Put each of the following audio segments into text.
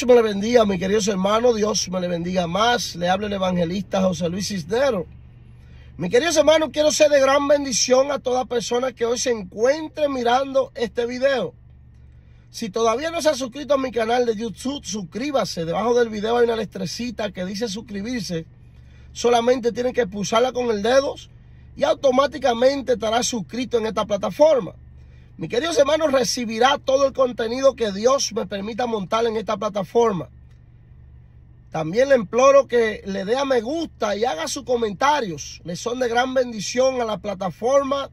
Dios me le bendiga, mi queridos hermanos. Dios me le bendiga más. Le habla el evangelista José Luis Cisneros. Mi queridos hermanos, quiero ser de gran bendición a toda persona que hoy se encuentre mirando este video. Si todavía no se ha suscrito a mi canal de YouTube, suscríbase. Debajo del video hay una letrecita que dice suscribirse. Solamente tienen que pulsarla con el dedo y automáticamente estará suscrito en esta plataforma. Mi queridos hermanos, recibirá todo el contenido que Dios me permita montar en esta plataforma. También le imploro que le dé a me gusta y haga sus comentarios. Le son de gran bendición a la plataforma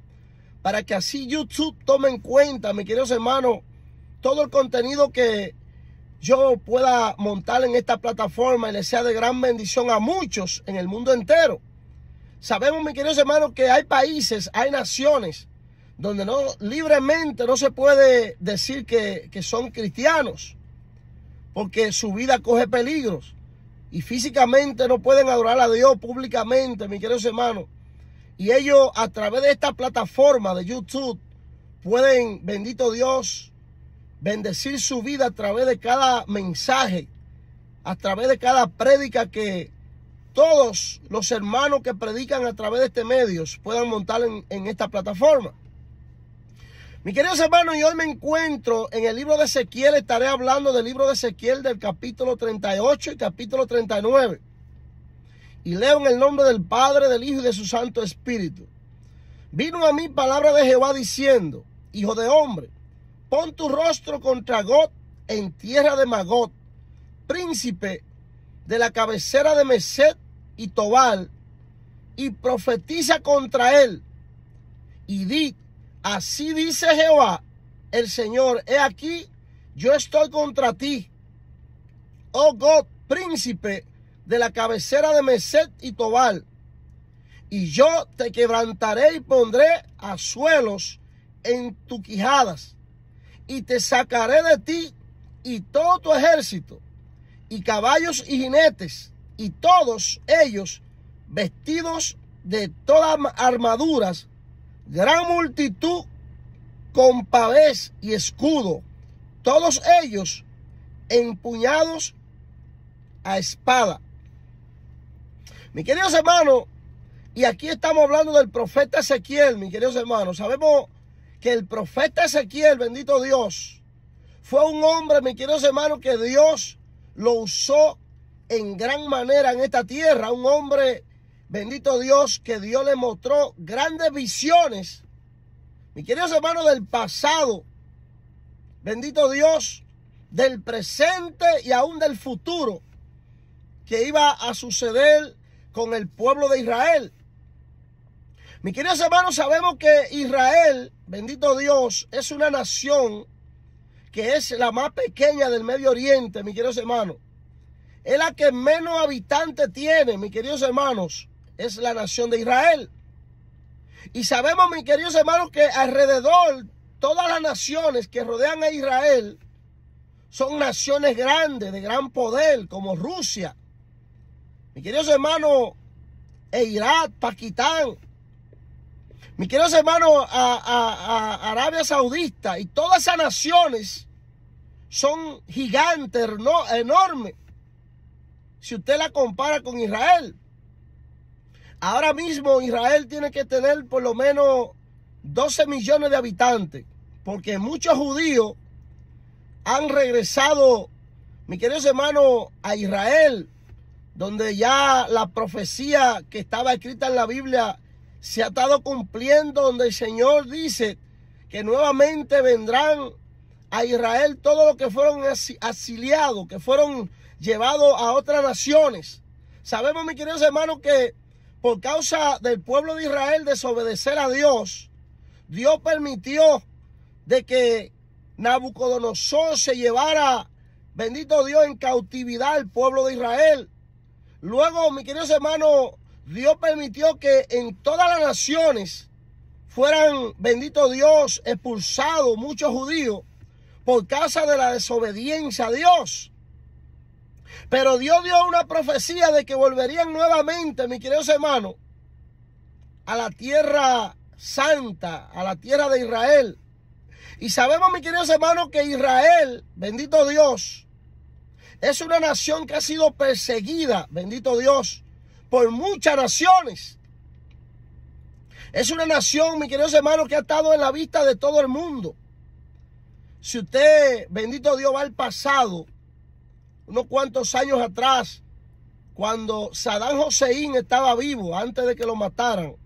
para que así YouTube tome en cuenta, mis queridos hermanos, todo el contenido que yo pueda montar en esta plataforma y le sea de gran bendición a muchos en el mundo entero. Sabemos, mis queridos hermanos, que hay países, hay naciones donde libremente no se puede decir que son cristianos, porque su vida coge peligros y físicamente no pueden adorar a Dios públicamente, mis queridos hermanos. Y ellos a través de esta plataforma de YouTube pueden, bendito Dios, bendecir su vida a través de cada mensaje, a través de cada prédica que todos los hermanos que predican a través de este medio puedan montar en esta plataforma. Mis queridos hermanos, y hoy me encuentro en el libro de Ezequiel. Estaré hablando del libro de Ezequiel del capítulo 38 y capítulo 39. Y leo en el nombre del Padre, del Hijo y de su Santo Espíritu. Vino a mí palabra de Jehová diciendo: Hijo de hombre, pon tu rostro contra Gog en tierra de Magog, príncipe de la cabecera de Meset y Tobal, y profetiza contra él. Y di: así dice Jehová, el Señor, he aquí, yo estoy contra ti, oh Gog, príncipe de la cabecera de Meset y Tobal, y yo te quebrantaré y pondré a suelos en tus quijadas, y te sacaré de ti y todo tu ejército, y caballos y jinetes, y todos ellos vestidos de todas armaduras, gran multitud con pavés y escudo, todos ellos empuñados a espada. Mis queridos hermanos, y aquí estamos hablando del profeta Ezequiel, mis queridos hermanos. Sabemos que el profeta Ezequiel, bendito Dios, fue un hombre, mis queridos hermanos, que Dios lo usó en gran manera en esta tierra. Un hombre, bendito Dios, que Dios le mostró grandes visiones, mis queridos hermanos, del pasado, bendito Dios, del presente y aún del futuro, que iba a suceder con el pueblo de Israel. Mis queridos hermanos, sabemos que Israel, bendito Dios, es una nación que es la más pequeña del Medio Oriente, mis queridos hermanos. Es la que menos habitantes tiene, mis queridos hermanos. Es la nación de Israel. Y sabemos, mis queridos hermanos, que alrededor todas las naciones que rodean a Israel son naciones grandes, de gran poder, como Rusia, mis queridos hermanos, Irak, Pakistán, mis queridos hermanos, a Arabia Saudita, y todas esas naciones son gigantes, enormes, si usted la compara con Israel. Ahora mismo Israel tiene que tener por lo menos 12 millones de habitantes, porque muchos judíos han regresado, mis queridos hermanos, a Israel, donde ya la profecía que estaba escrita en la Biblia se ha estado cumpliendo, donde el Señor dice que nuevamente vendrán a Israel todos los que fueron exiliados, que fueron llevados a otras naciones. Sabemos, mis queridos hermanos, que por causa del pueblo de Israel desobedecer a Dios, Dios permitió de que Nabucodonosor se llevara, bendito Dios, en cautividad al pueblo de Israel. Luego, mis queridos hermanos, Dios permitió que en todas las naciones fueran, bendito Dios, expulsados muchos judíos por causa de la desobediencia a Dios. Pero Dios dio una profecía de que volverían nuevamente, mis queridos hermanos, a la tierra santa, a la tierra de Israel. Y sabemos, mis queridos hermanos, que Israel, bendito Dios, Es una nación que ha sido perseguida, bendito Dios, por muchas naciones. Es una nación, mis queridos hermanos, que ha estado en la vista de todo el mundo. Si usted, bendito Dios, va al pasado, unos cuantos años atrás, cuando Saddam Hussein estaba vivo, antes de que lo mataran,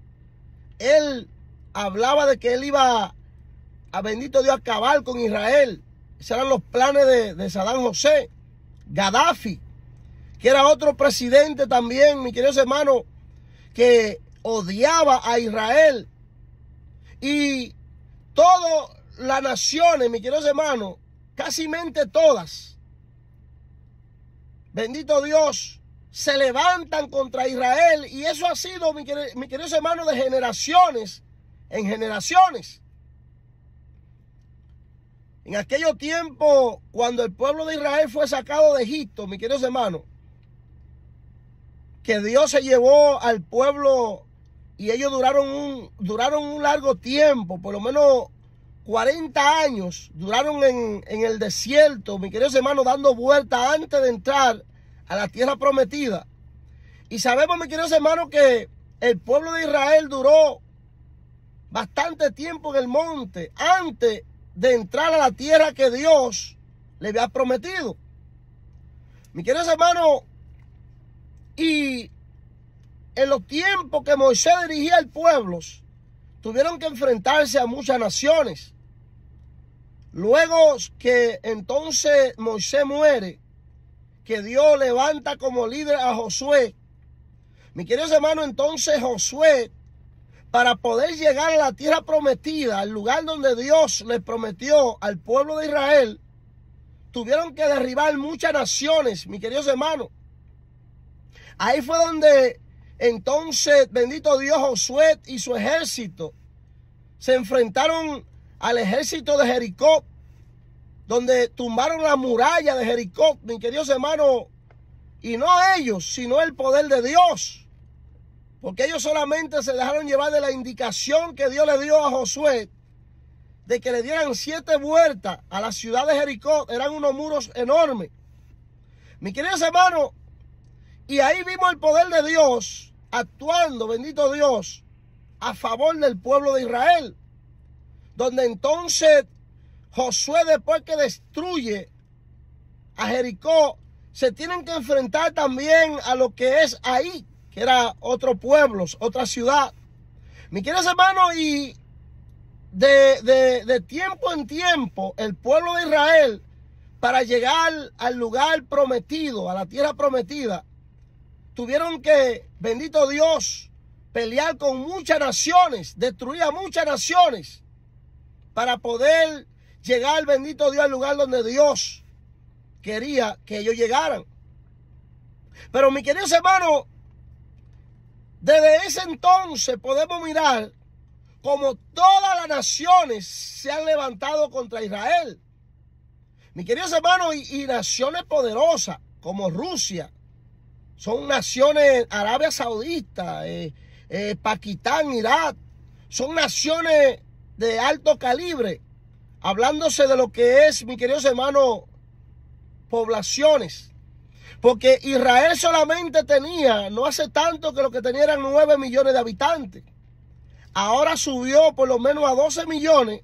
él hablaba de que él iba a, bendito Dios, acabar con Israel. Esos eran los planes de Saddam Hussein. Gaddafi, que era otro presidente también, mis queridos hermanos, que odiaba a Israel. Y todas las naciones, mis queridos hermanos, casi todas, bendito Dios, se levantan contra Israel. Y eso ha sido, mis queridos hermanos, de generaciones en generaciones. En aquellos tiempos, cuando el pueblo de Israel fue sacado de Egipto, mis queridos hermanos, que Dios se llevó al pueblo y ellos duraron un largo tiempo, por lo menos 40 años, duraron en el desierto, mis queridos hermanos, dando vueltas antes de entrar a la tierra prometida. Y sabemos, mis queridos hermanos, que el pueblo de Israel duró bastante tiempo en el monte antes de entrar a la tierra que Dios le había prometido. Mis queridos hermanos, y en los tiempos que Moisés dirigía al pueblo, tuvieron que enfrentarse a muchas naciones. Luego que entonces Moisés muere, que Dios levanta como líder a Josué. Mis queridos hermanos, entonces Josué, para poder llegar a la tierra prometida, al lugar donde Dios le prometió al pueblo de Israel, tuvieron que derribar muchas naciones, mis queridos hermanos. Ahí fue donde entonces, bendito Dios, Josué y su ejército se enfrentaron al ejército de Jericó, donde tumbaron la muralla de Jericó, mis queridos hermanos, y no ellos, sino el poder de Dios. Porque ellos solamente se dejaron llevar de la indicación que Dios le dio a Josué de que le dieran 7 vueltas a la ciudad de Jericó. Eran unos muros enormes. Mis queridos hermanos, y ahí vimos el poder de Dios actuando, bendito Dios, a favor del pueblo de Israel. Donde entonces Josué, después que destruye a Jericó, se tienen que enfrentar también a lo que es ahí, que era otro pueblo, otra ciudad. Mis queridos hermanos, y de tiempo en tiempo, el pueblo de Israel, para llegar al lugar prometido, a la tierra prometida, tuvieron que, bendito Dios, pelear con muchas naciones, destruir a muchas naciones, para poder llegar, bendito Dios, al lugar donde Dios quería que ellos llegaran. Pero mis queridos hermanos, desde ese entonces podemos mirar como todas las naciones se han levantado contra Israel. Mis queridos hermanos, y naciones poderosas como Rusia, son naciones, Arabia Saudita, Pakistán, Irak, son naciones de alto calibre, hablándose de lo que es, mis queridos hermanos, poblaciones. Porque Israel solamente tenía, no hace tanto que lo que tenía eran 9 millones de habitantes. Ahora subió por lo menos a 12 millones,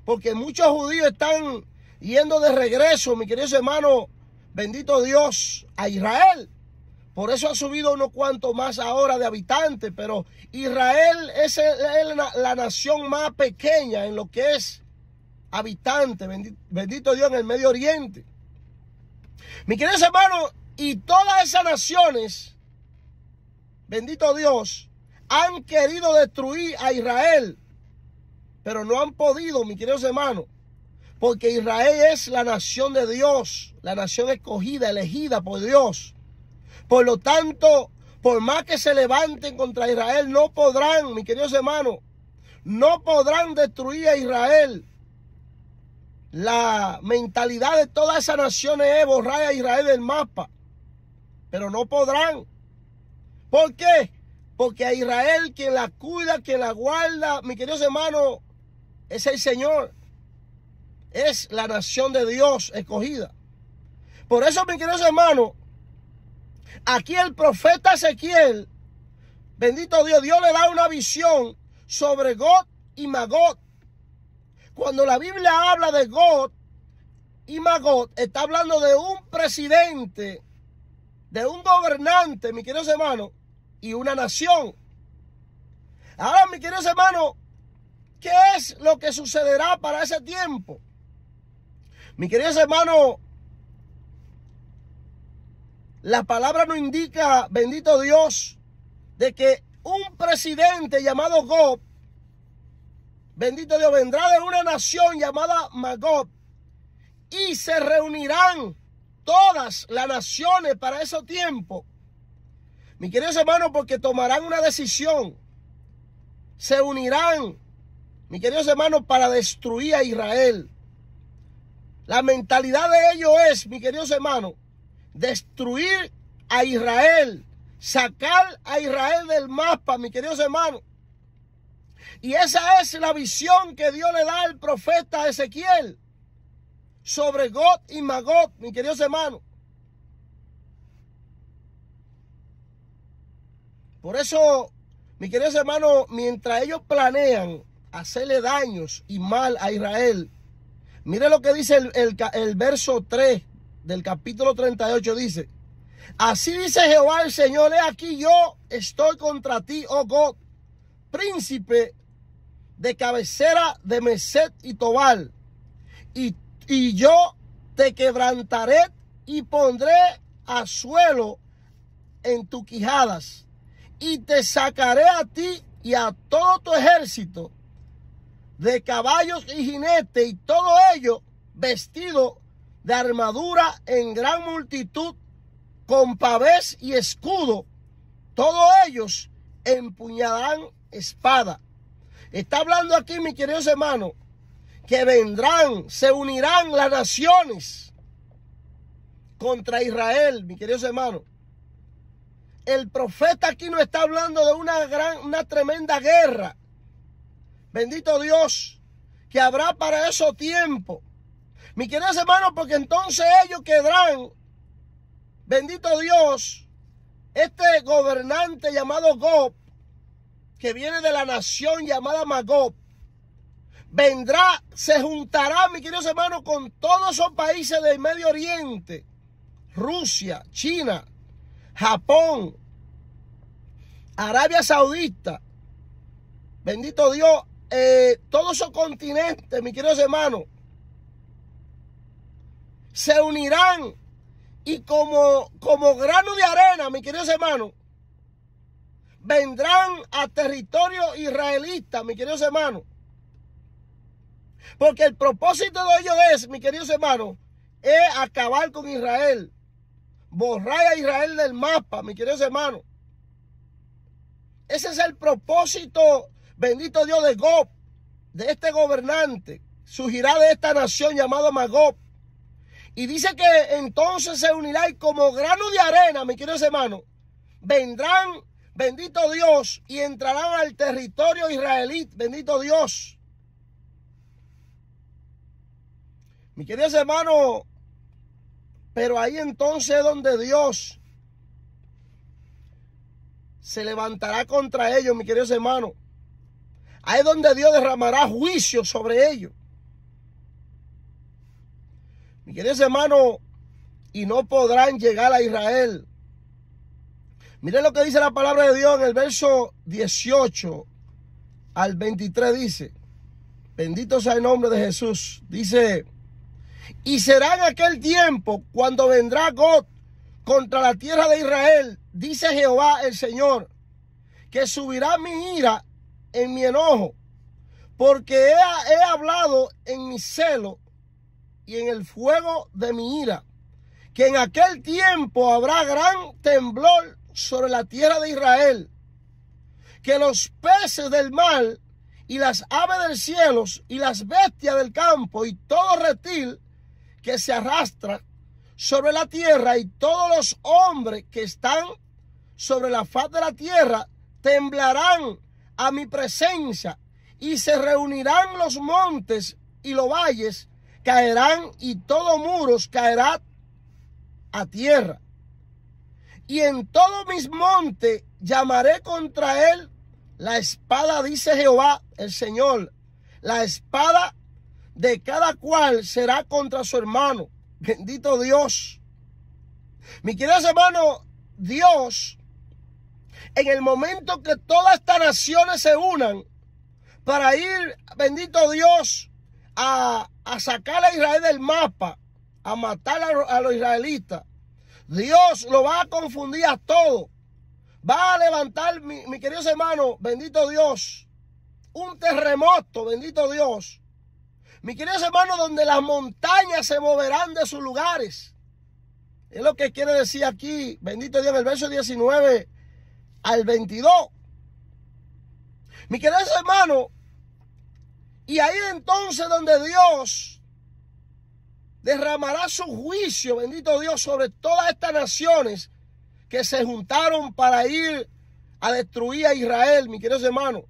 porque muchos judíos están yendo de regreso, mis queridos hermanos, bendito Dios, a Israel. Por eso ha subido unos cuantos más ahora de habitantes, pero Israel es la nación más pequeña en lo que es habitantes, bendito Dios, en el Medio Oriente. Mis queridos hermanos, y todas esas naciones, bendito Dios, han querido destruir a Israel, pero no han podido, mis queridos hermanos, porque Israel es la nación de Dios, la nación escogida, elegida por Dios. Por lo tanto, por más que se levanten contra Israel, no podrán, mis queridos hermanos, no podrán destruir a Israel. La mentalidad de todas esas naciones es borrar a Israel del mapa, pero no podrán. ¿Por qué? Porque a Israel, quien la cuida, quien la guarda, mis queridos hermanos, es el Señor. Es la nación de Dios escogida. Por eso, mis queridos hermanos, aquí el profeta Ezequiel, bendito Dios, Dios le da una visión sobre Gog y Magog. Cuando la Biblia habla de Gog y Magog, está hablando de un presidente, de un gobernante, mis queridos hermanos, y una nación. Ahora, mis queridos hermanos, ¿qué es lo que sucederá para ese tiempo? Mis queridos hermanos, la palabra nos indica, bendito Dios, de que un presidente llamado Gog, bendito Dios, vendrá de una nación llamada Magog y se reunirán todas las naciones para ese tiempo. Mis queridos hermanos, porque tomarán una decisión, se unirán, mis queridos hermanos, para destruir a Israel. La mentalidad de ellos es, mis queridos hermanos, destruir a Israel, sacar a Israel del mapa, mis queridos hermanos. Y esa es la visión que Dios le da al profeta Ezequiel sobre Gog y Magog, mis queridos hermanos. Por eso, mis queridos hermanos, mientras ellos planean hacerle daños y mal a Israel, mire lo que dice el verso 3 del capítulo 38, dice: así dice Jehová el Señor, he aquí yo estoy contra ti, oh Gog, príncipe de cabecera de Meset y Tobal, y yo te quebrantaré y pondré a suelo en tus quijadas, y te sacaré a ti y a todo tu ejército de caballos y jinetes, y todo ello vestido de armadura en gran multitud, con pavés y escudo, todos ellos empuñarán espada. Está hablando aquí, mis queridos hermanos, que vendrán, se unirán las naciones contra Israel, mis queridos hermanos. El profeta aquí no está hablando de una tremenda guerra. Bendito Dios, que habrá para esos tiempos. Mis queridos hermanos, porque entonces ellos quedarán, bendito Dios, este gobernante llamado Gog, que viene de la nación llamada Magog, vendrá, se juntará, mis queridos hermanos, con todos esos países del Medio Oriente, Rusia, China, Japón, Arabia Saudita, bendito Dios, todos esos continentes, mis queridos hermanos, se unirán y como grano de arena, mis queridos hermanos, vendrán a territorio israelita, mis queridos hermanos. Porque el propósito de ellos es, mis queridos hermanos, es acabar con Israel. Borrar a Israel del mapa, mis queridos hermanos. Ese es el propósito, bendito Dios, de Gog, de este gobernante. Surgirá de esta nación llamada Magog. Y dice que entonces se unirá y como grano de arena, mis queridos hermanos, vendrán, bendito Dios, y entrarán al territorio israelí, bendito Dios. Mis queridos hermanos, pero ahí entonces es donde Dios se levantará contra ellos, mis queridos hermanos. Ahí es donde Dios derramará juicio sobre ellos. Mis queridos hermanos, y no podrán llegar a Israel. Miren lo que dice la palabra de Dios en el verso 18 al 23, dice: bendito sea el nombre de Jesús. Dice: y será en aquel tiempo cuando vendrá Gog contra la tierra de Israel, dice Jehová el Señor, que subirá mi ira en mi enojo, porque he hablado en mi celo y en el fuego de mi ira, que en aquel tiempo habrá gran temblor sobre la tierra de Israel, que los peces del mar y las aves del cielo y las bestias del campo y todo reptil que se arrastra sobre la tierra y todos los hombres que están sobre la faz de la tierra temblarán a mi presencia, y se reunirán los montes y los valles, caerán y todo muros caerá a tierra. Y en todos mis montes llamaré contra él la espada, dice Jehová el Señor. La espada de cada cual será contra su hermano. Bendito Dios. Mi queridos hermanos, Dios, en el momento que todas estas naciones se unan para ir, bendito Dios, a sacar a Israel del mapa, a matar a los israelitas, Dios lo va a confundir a todo. Va a levantar, mi queridos hermanos, bendito Dios, un terremoto, bendito Dios. Mi queridos hermanos, donde las montañas se moverán de sus lugares. Es lo que quiere decir aquí, bendito Dios, en el verso 19 al 22. Mi queridos hermanos, y ahí entonces donde Dios derramará su juicio, bendito Dios, sobre todas estas naciones que se juntaron para ir a destruir a Israel, mis queridos hermanos.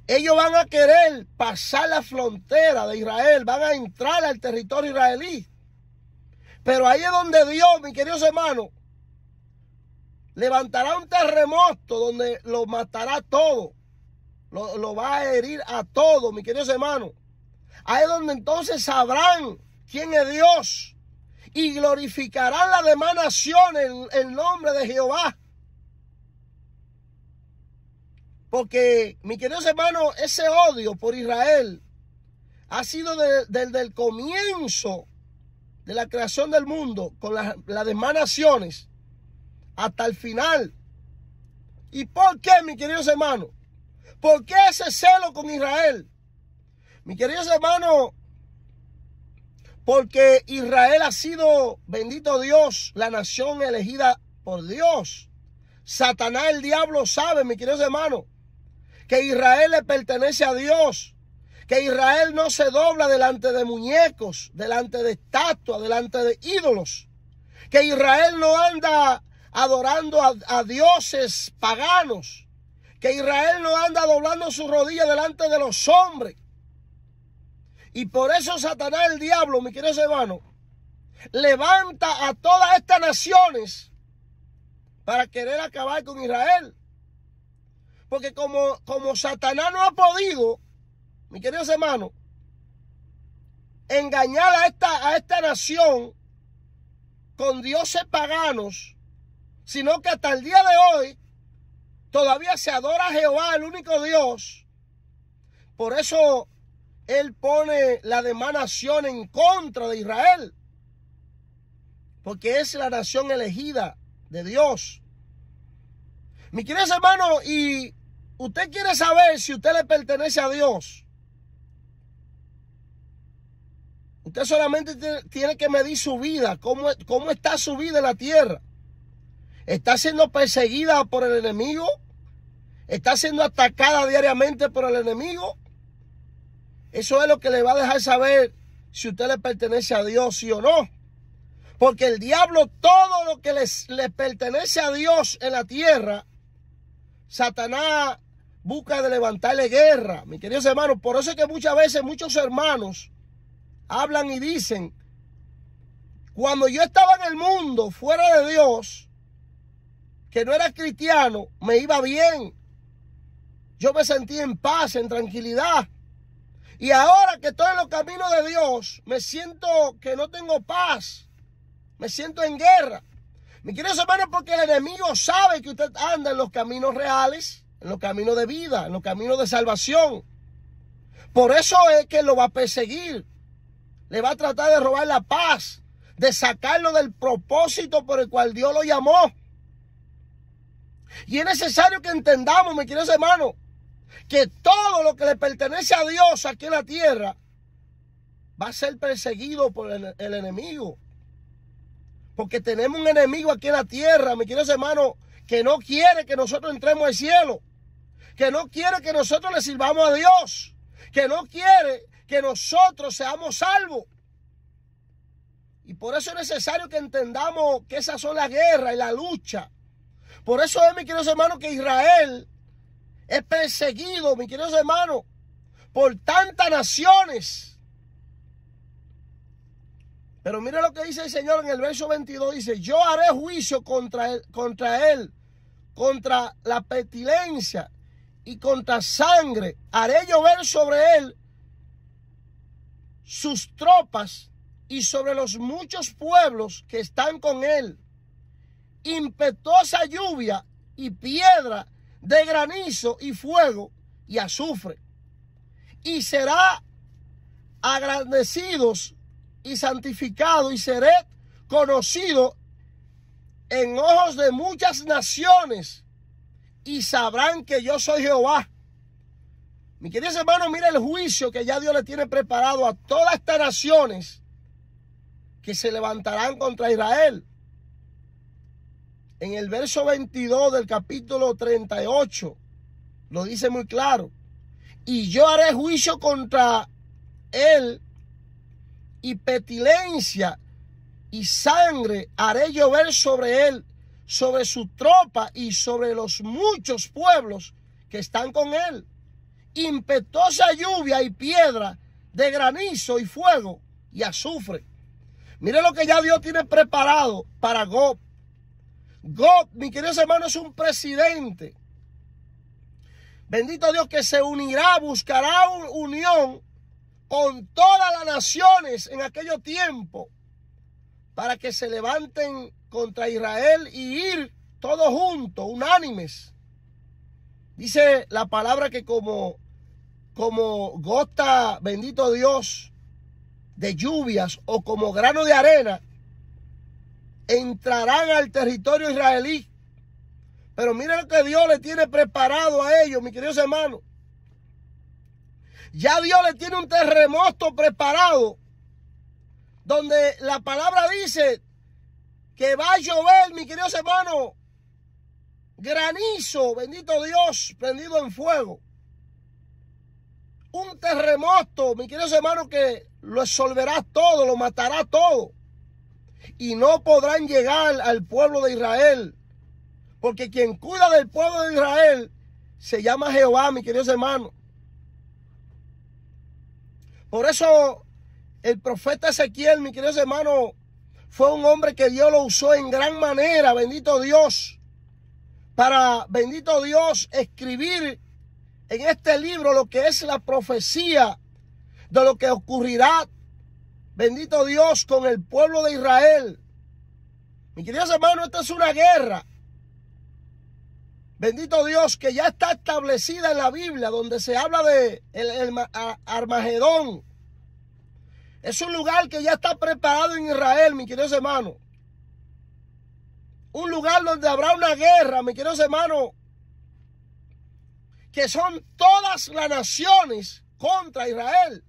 Ellos van a querer pasar la frontera de Israel, van a entrar al territorio israelí. Pero ahí es donde Dios, mis queridos hermanos, levantará un terremoto donde lo matará todo. Lo va a herir a todos, mis queridos hermanos. Ahí es donde entonces sabrán quién es Dios y glorificarán las demás naciones el nombre de Jehová. Porque, mis queridos hermanos, ese odio por Israel ha sido desde el comienzo de la creación del mundo con las demás naciones hasta el final. ¿Y por qué, mis queridos hermanos? ¿Por qué ese celo con Israel? Mis queridos hermanos, porque Israel ha sido, bendito Dios, la nación elegida por Dios. Satanás, el diablo, sabe, mis queridos hermanos, que Israel le pertenece a Dios, que Israel no se dobla delante de muñecos, delante de estatuas, delante de ídolos, que Israel no anda adorando a dioses paganos, que Israel no anda doblando su rodilla delante de los hombres. Y por eso Satanás, el diablo, mis queridos hermanos, levanta a todas estas naciones para querer acabar con Israel. Porque como Satanás no ha podido, mis queridos hermanos, engañar a esta nación con dioses paganos, sino que hasta el día de hoy todavía se adora a Jehová, el único Dios. Por eso Él pone la demás nación en contra de Israel, porque es la nación elegida de Dios. Mis queridos hermanos, y usted quiere saber si usted le pertenece a Dios. Usted solamente tiene que medir su vida, cómo está su vida en la tierra. ¿Está siendo perseguida por el enemigo? ¿Está siendo atacada diariamente por el enemigo? Eso es lo que le va a dejar saber si usted le pertenece a Dios, sí o no. Porque el diablo, todo lo que le pertenece a Dios en la tierra, Satanás busca de levantarle guerra, mis queridos hermanos. Por eso es que muchas veces muchos hermanos hablan y dicen: cuando yo estaba en el mundo, fuera de Dios, que no era cristiano, me iba bien. Yo me sentía en paz, en tranquilidad. Y ahora que estoy en los caminos de Dios, me siento que no tengo paz. Me siento en guerra. Mis queridos hermanos, porque el enemigo sabe que usted anda en los caminos reales, en los caminos de vida, en los caminos de salvación. Por eso es que lo va a perseguir. Le va a tratar de robar la paz, de sacarlo del propósito por el cual Dios lo llamó. Y es necesario que entendamos, mis queridos hermanos, que todo lo que le pertenece a Dios aquí en la tierra va a ser perseguido por el enemigo. Porque tenemos un enemigo aquí en la tierra, mis queridos hermanos, que no quiere que nosotros entremos al cielo, que no quiere que nosotros le sirvamos a Dios, que no quiere que nosotros seamos salvos. Y por eso es necesario que entendamos que esas son las guerras y la lucha. Por eso es, mis queridos hermanos, que Israel es perseguido, mis queridos hermanos, por tantas naciones. Pero mire lo que dice el Señor en el verso 22. Dice, yo haré juicio contra él, contra la pestilencia y contra sangre. Haré llover sobre él sus tropas y sobre los muchos pueblos que están con él. Impetuosa lluvia y piedra de granizo y fuego y azufre. Y será agradecidos y santificado y seré conocido en ojos de muchas naciones y sabrán que yo soy Jehová. Mi queridos hermanos, mira el juicio que ya Dios le tiene preparado a todas estas naciones que se levantarán contra Israel. En el verso 22 del capítulo 38 lo dice muy claro. Y yo haré juicio contra él y pestilencia y sangre haré llover sobre él, sobre su tropa y sobre los muchos pueblos que están con él. Impetuosa lluvia y piedra de granizo y fuego y azufre. Mire lo que ya Dios tiene preparado para Gog. Gog, mi queridos hermanos, es un presidente. Bendito Dios, que se unirá, buscará unión con todas las naciones en aquellos tiempos para que se levanten contra Israel y ir todos juntos, unánimes. Dice la palabra que como gota, bendito Dios, de lluvias o como grano de arena, entrarán al territorio israelí. Pero miren lo que Dios le tiene preparado a ellos, mis queridos hermanos. Ya Dios le tiene un terremoto preparado, donde la palabra dice que va a llover, mis queridos hermanos, granizo, bendito Dios, prendido en fuego. Un terremoto, mis queridos hermanos, que lo absolverá todo, lo matará todo. Y no podrán llegar al pueblo de Israel. Porque quien cuida del pueblo de Israel se llama Jehová, mis queridos hermanos. Por eso el profeta Ezequiel, mis queridos hermanos, fue un hombre que Dios lo usó en gran manera, bendito Dios, para, bendito Dios, escribir en este libro lo que es la profecía de lo que ocurrirá, bendito Dios, con el pueblo de Israel. Mis queridos hermanos, esta es una guerra, bendito Dios, que ya está establecida en la Biblia, donde se habla de el Armagedón. Es un lugar que ya está preparado en Israel, mis queridos hermanos. Un lugar donde habrá una guerra, mis queridos hermanos, que son todas las naciones contra Israel.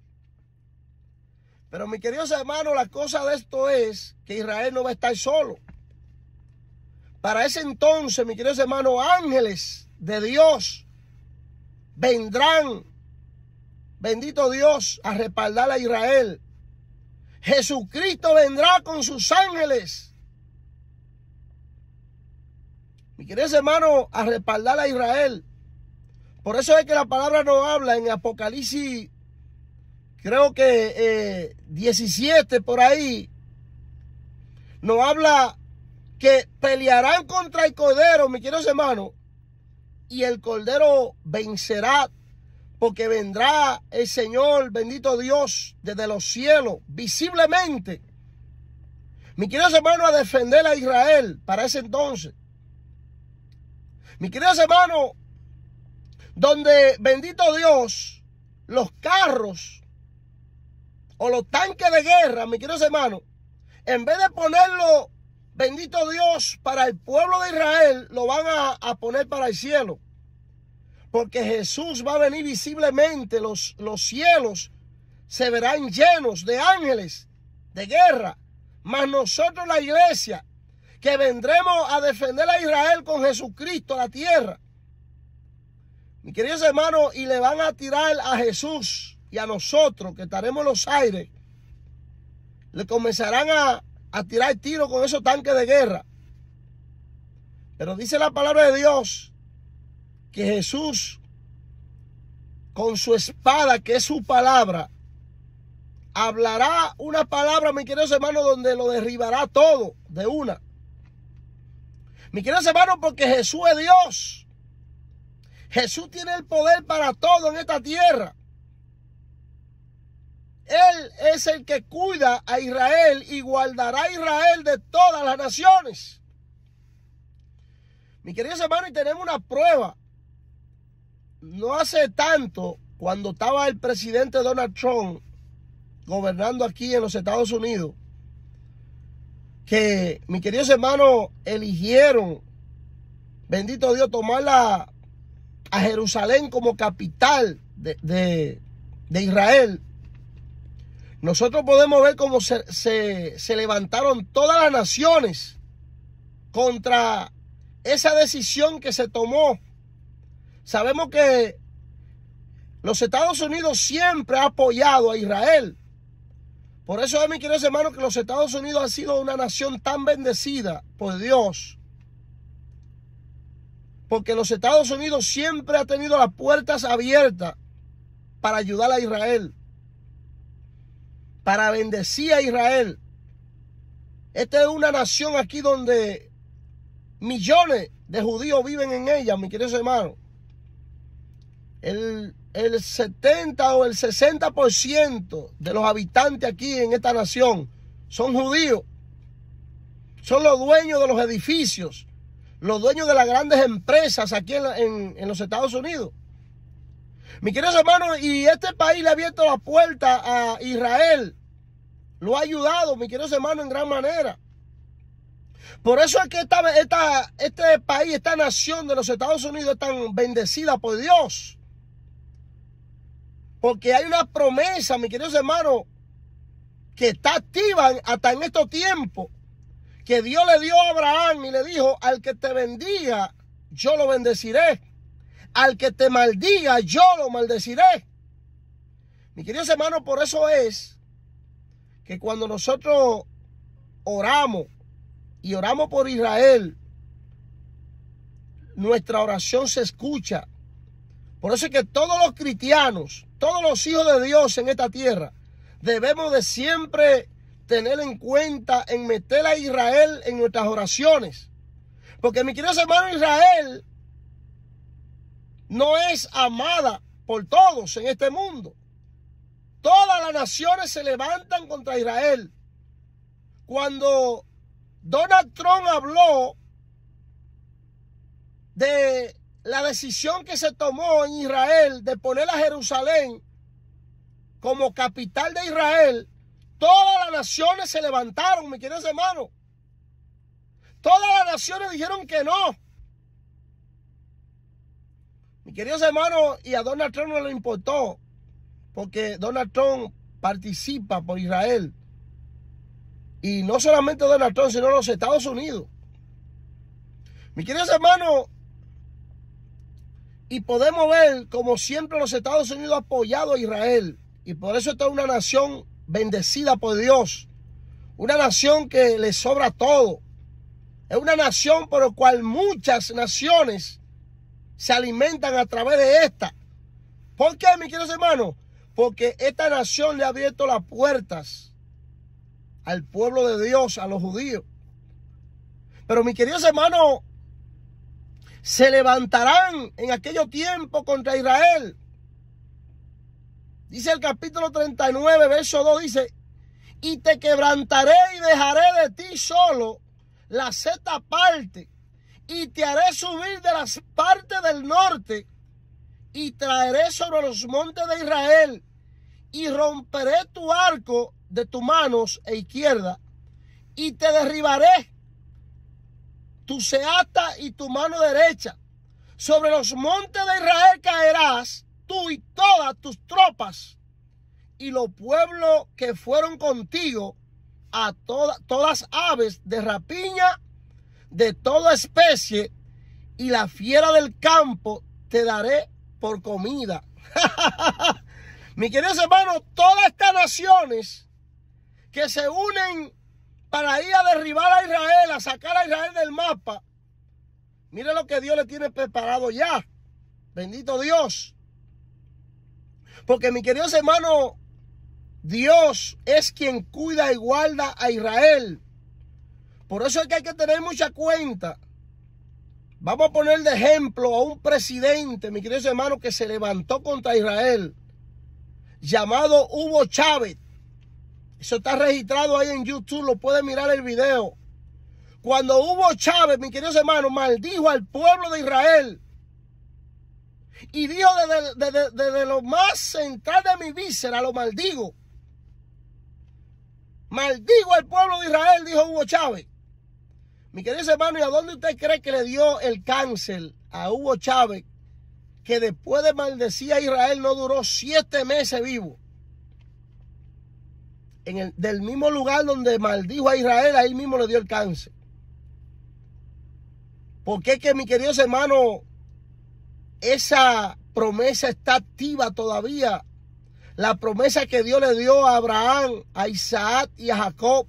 Pero mis queridos hermanos, la cosa de esto es que Israel no va a estar solo. Para ese entonces, mis queridos hermanos, ángeles de Dios vendrán, bendito Dios, a respaldar a Israel. Jesucristo vendrá con sus ángeles, mis queridos hermanos, a respaldar a Israel. Por eso es que la palabra nos habla en Apocalipsis, creo que 17 por ahí, nos habla que pelearán contra el Cordero, mis queridos hermanos, y el Cordero vencerá, porque vendrá el Señor, bendito Dios, desde los cielos, visiblemente, mis queridos hermanos, a defender a Israel para ese entonces. Mis queridos hermanos, donde, bendito Dios, los carros o los tanques de guerra, mis queridos hermanos, en vez de ponerlo, bendito Dios, para el pueblo de Israel, lo van a poner para el cielo. Porque Jesús va a venir visiblemente, los cielos se verán llenos de ángeles de guerra. Mas nosotros, la iglesia, que vendremos a defender a Israel con Jesucristo a la tierra, mis queridos hermanos, y le van a tirar a Jesús y a nosotros, que estaremos en los aires, le comenzarán a tirar tiros con esos tanques de guerra. Pero dice la palabra de Dios que Jesús, con su espada, que es su palabra, hablará una palabra, mis queridos hermanos, donde lo derribará todo de una. Mis queridos hermanos, porque Jesús es Dios. Jesús tiene el poder para todo en esta tierra. Él es el que cuida a Israel y guardará a Israel de todas las naciones. Mis queridos hermanos, y tenemos una prueba. No hace tanto, cuando estaba el presidente Donald Trump gobernando aquí en los Estados Unidos, que mis queridos hermanos eligieron, bendito Dios, tomarla a Jerusalén como capital de Israel. Nosotros podemos ver cómo se levantaron todas las naciones contra esa decisión que se tomó. Sabemos que los Estados Unidos siempre ha apoyado a Israel. Por eso es, mis queridos hermanos, que los Estados Unidos han sido una nación tan bendecida por Dios. Porque los Estados Unidos siempre ha tenido las puertas abiertas para ayudar a Israel, para bendecir a Israel. Esta es una nación aquí donde millones de judíos viven en ella, mis queridos hermanos. El 70 o el 60% de los habitantes aquí en esta nación son judíos. Son los dueños de los edificios, los dueños de las grandes empresas aquí en los Estados Unidos. Mis queridos hermanos, y este país le ha abierto la puerta a Israel. Lo ha ayudado, mis queridos hermanos, en gran manera. Por eso es que este país, esta nación de los Estados Unidos es tan bendecida por Dios. Porque hay una promesa, mis queridos hermanos, que está activa hasta en estos tiempos, que Dios le dio a Abraham y le dijo: al que te bendiga, yo lo bendeciré. Al que te maldiga, yo lo maldeciré. Mis queridos hermanos, por eso es que cuando nosotros oramos y oramos por Israel, nuestra oración se escucha. Por eso es que todos los cristianos, todos los hijos de Dios en esta tierra, debemos de siempre tener en cuenta en meter a Israel en nuestras oraciones. Porque, mis queridos hermanos, Israel no es amada por todos en este mundo. Todas las naciones se levantan contra Israel. Cuando Donald Trump habló de la decisión que se tomó en Israel de poner a Jerusalén como capital de Israel, todas las naciones se levantaron, mis queridos hermanos. Todas las naciones dijeron que no. Mis queridos hermanos, y a Donald Trump no le importó, porque Donald Trump participa por Israel. Y no solamente Donald Trump, sino los Estados Unidos. Mis queridos hermanos, y podemos ver como siempre los Estados Unidos han apoyado a Israel. Y por eso esta es una nación bendecida por Dios. Una nación que le sobra todo. Es una nación por la cual muchas naciones se alimentan a través de esta. ¿Por qué, mis queridos hermanos? Porque esta nación le ha abierto las puertas al pueblo de Dios, a los judíos. Pero, mis queridos hermanos, se levantarán en aquellos tiempos contra Israel. Dice el capítulo 39, verso 2, dice: y te quebrantaré y dejaré de ti solo la sexta parte, y te haré subir de las partes del norte, y traeré sobre los montes de Israel, y romperé tu arco de tus manos e izquierda, y te derribaré tu seata y tu mano derecha. Sobre los montes de Israel caerás, tú y todas tus tropas, y los pueblos que fueron contigo, a todas aves de rapiña de toda especie, y la fiera del campo te daré por comida. Mis queridos hermanos, todas estas naciones que se unen para ir a derribar a Israel, a sacar a Israel del mapa, mire lo que Dios le tiene preparado ya. Bendito Dios. Porque, mis queridos hermanos, Dios es quien cuida y guarda a Israel. Por eso es que hay que tener mucha cuenta. Vamos a poner de ejemplo a un presidente, mi querido hermano, que se levantó contra Israel, llamado Hugo Chávez. Eso está registrado ahí en YouTube, lo pueden mirar el video. Cuando Hugo Chávez, mi querido hermano, maldijo al pueblo de Israel y dijo desde lo más central de mi víscera, lo maldigo. Maldigo al pueblo de Israel, dijo Hugo Chávez. Mi querido hermano, ¿y a dónde usted cree que le dio el cáncer a Hugo Chávez, que después de maldecir a Israel no duró 7 meses vivo? Del mismo lugar donde maldijo a Israel, ahí mismo le dio el cáncer. Porque es que, mi querido hermano, esa promesa está activa todavía. La promesa que Dios le dio a Abraham, a Isaac y a Jacob.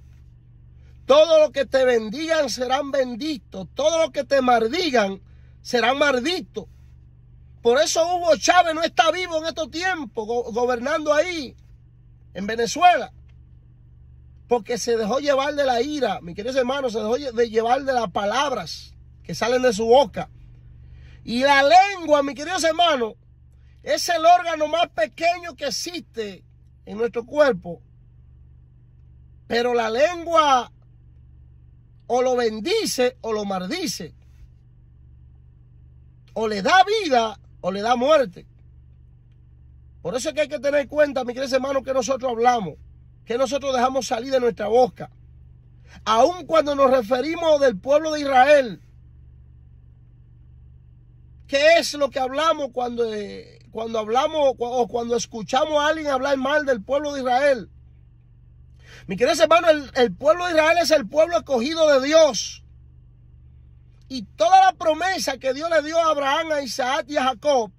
Todo lo que te bendigan serán benditos. Todo lo que te maldigan serán malditos. Por eso Hugo Chávez no está vivo en estos tiempos, gobernando ahí, en Venezuela. Porque se dejó llevar de la ira, mi queridos hermanos, se dejó llevar de las palabras que salen de su boca. Y la lengua, mi queridos hermanos, es el órgano más pequeño que existe en nuestro cuerpo. Pero la lengua o lo bendice o lo maldice. O le da vida o le da muerte. Por eso es que hay que tener en cuenta, mi queridos hermanos, que nosotros hablamos, que nosotros dejamos salir de nuestra boca. Aun cuando nos referimos del pueblo de Israel, ¿qué es lo que hablamos cuando hablamos o cuando escuchamos a alguien hablar mal del pueblo de Israel? Mi querido hermano, el pueblo de Israel es el pueblo escogido de Dios. Y toda la promesa que Dios le dio a Abraham, a Isaac y a Jacob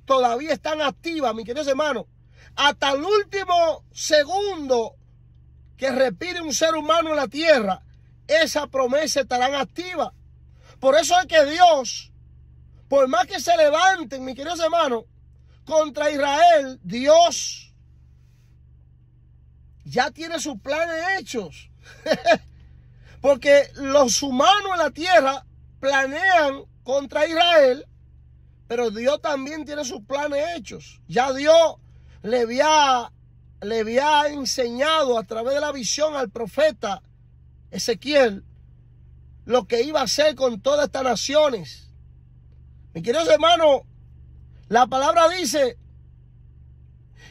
todavía están activas, mi querido hermano. Hasta el último segundo que respire un ser humano en la tierra, esa promesa estará activa. Por eso es que Dios, por más que se levanten, mis queridos hermanos, contra Israel, Dios ya tiene sus planes hechos. Porque los humanos en la tierra planean contra Israel, pero Dios también tiene sus planes hechos. Ya Dios le había enseñado a través de la visión al profeta Ezequiel lo que iba a hacer con todas estas naciones. Mis queridos hermanos, la palabra dice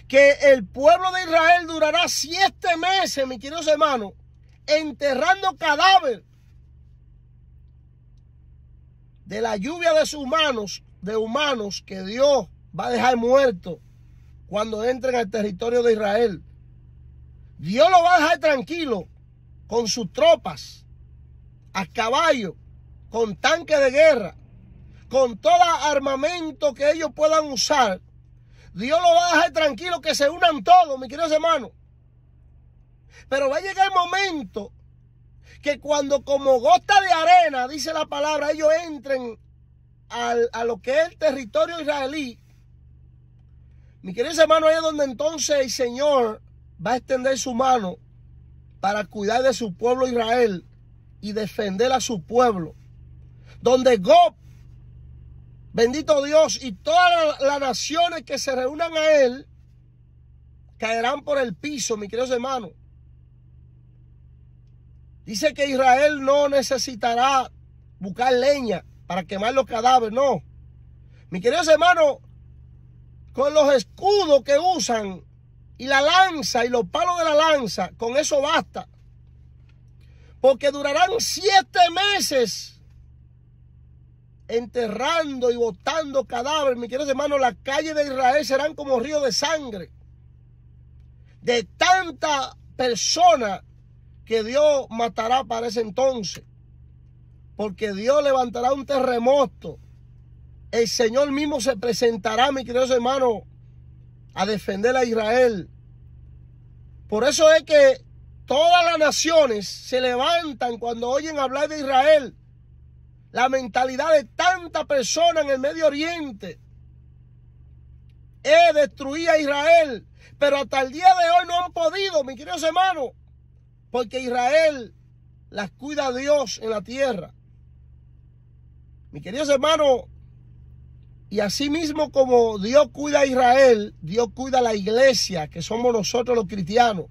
que el pueblo de Israel durará 7 meses, mis queridos hermanos, enterrando cadáver de la lluvia de sus manos, de humanos que Dios va a dejar muertos cuando entren al territorio de Israel. Dios lo va a dejar tranquilo con sus tropas, a caballo, con tanques de guerra, con todo armamento que ellos puedan usar. Dios lo va a dejar tranquilo, que se unan todos, mis queridos hermanos. Pero va a llegar el momento que cuando como gota de arena, dice la palabra, ellos entren a lo que es el territorio israelí. Mi queridos hermanos, ahí es donde entonces el Señor va a extender su mano para cuidar de su pueblo Israel y defender a su pueblo. Donde Gog, bendito Dios, y todas las naciones que se reúnan a él, caerán por el piso, mis queridos hermanos. Dice que Israel no necesitará buscar leña para quemar los cadáveres, no. Mis queridos hermanos, con los escudos que usan y la lanza y los palos de la lanza, con eso basta. Porque durarán 7 meses enterrando y botando cadáveres. Mis queridos hermanos, las calles de Israel serán como ríos de sangre. De tanta persona que Dios matará para ese entonces. Porque Dios levantará un terremoto. El Señor mismo se presentará, mis queridos hermanos, a defender a Israel. Por eso es que todas las naciones se levantan cuando oyen hablar de Israel. La mentalidad de tanta persona en el Medio Oriente destruir a Israel. Pero hasta el día de hoy no han podido, mis queridos hermanos, porque Israel las cuida Dios en la tierra. Mis queridos hermanos, y así mismo como Dios cuida a Israel, Dios cuida a la iglesia, que somos nosotros los cristianos.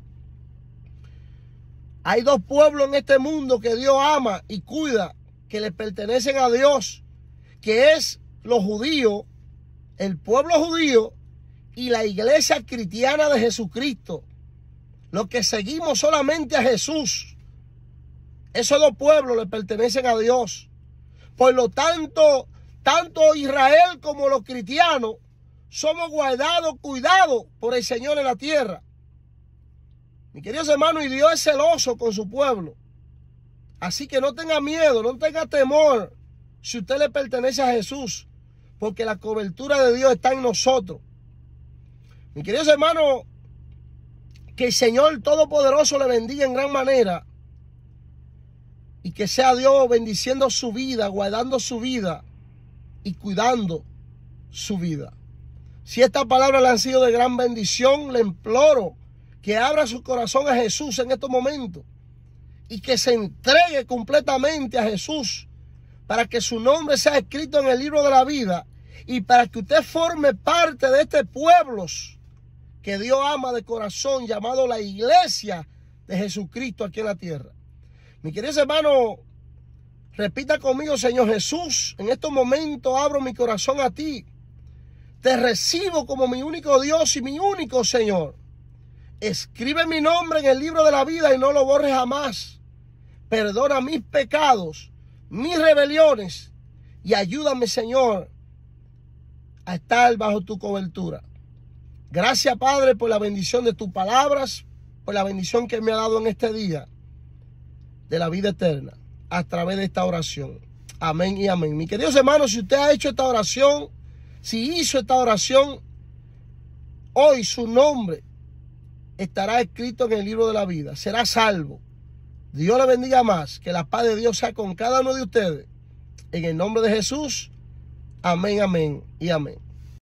Hay dos pueblos en este mundo que Dios ama y cuida, que le pertenecen a Dios, que es los judíos, el pueblo judío y la iglesia cristiana de Jesucristo, los que seguimos solamente a Jesús. Esos dos pueblos le pertenecen a Dios. Por lo tanto, tanto Israel como los cristianos somos guardados, cuidados por el Señor en la tierra. Mi queridos hermanos, y Dios es celoso con su pueblo. Así que no tenga miedo, no tenga temor si usted le pertenece a Jesús, porque la cobertura de Dios está en nosotros. Mi queridos hermanos, que el Señor Todopoderoso le bendiga en gran manera y que sea Dios bendiciendo su vida, guardando su vida y cuidando su vida. Si estas palabras le han sido de gran bendición, le imploro que abra su corazón a Jesús en estos momentos y que se entregue completamente a Jesús para que su nombre sea escrito en el libro de la vida y para que usted forme parte de este pueblo que Dios ama de corazón, llamado la iglesia de Jesucristo aquí en la tierra. Mi queridos hermanos, repita conmigo: Señor Jesús, en estos momentos abro mi corazón a ti. Te recibo como mi único Dios y mi único Señor. Escribe mi nombre en el libro de la vida y no lo borres jamás. Perdona mis pecados, mis rebeliones y ayúdame, Señor, a estar bajo tu cobertura. Gracias, Padre, por la bendición de tus palabras, por la bendición que me ha dado en este día de la vida eterna a través de esta oración. Amén y amén. Mis queridos hermanos, si usted ha hecho esta oración, si hizo esta oración, hoy su nombre estará escrito en el libro de la vida. Será salvo. Dios le bendiga más. Que la paz de Dios sea con cada uno de ustedes. En el nombre de Jesús. Amén, amén y amén.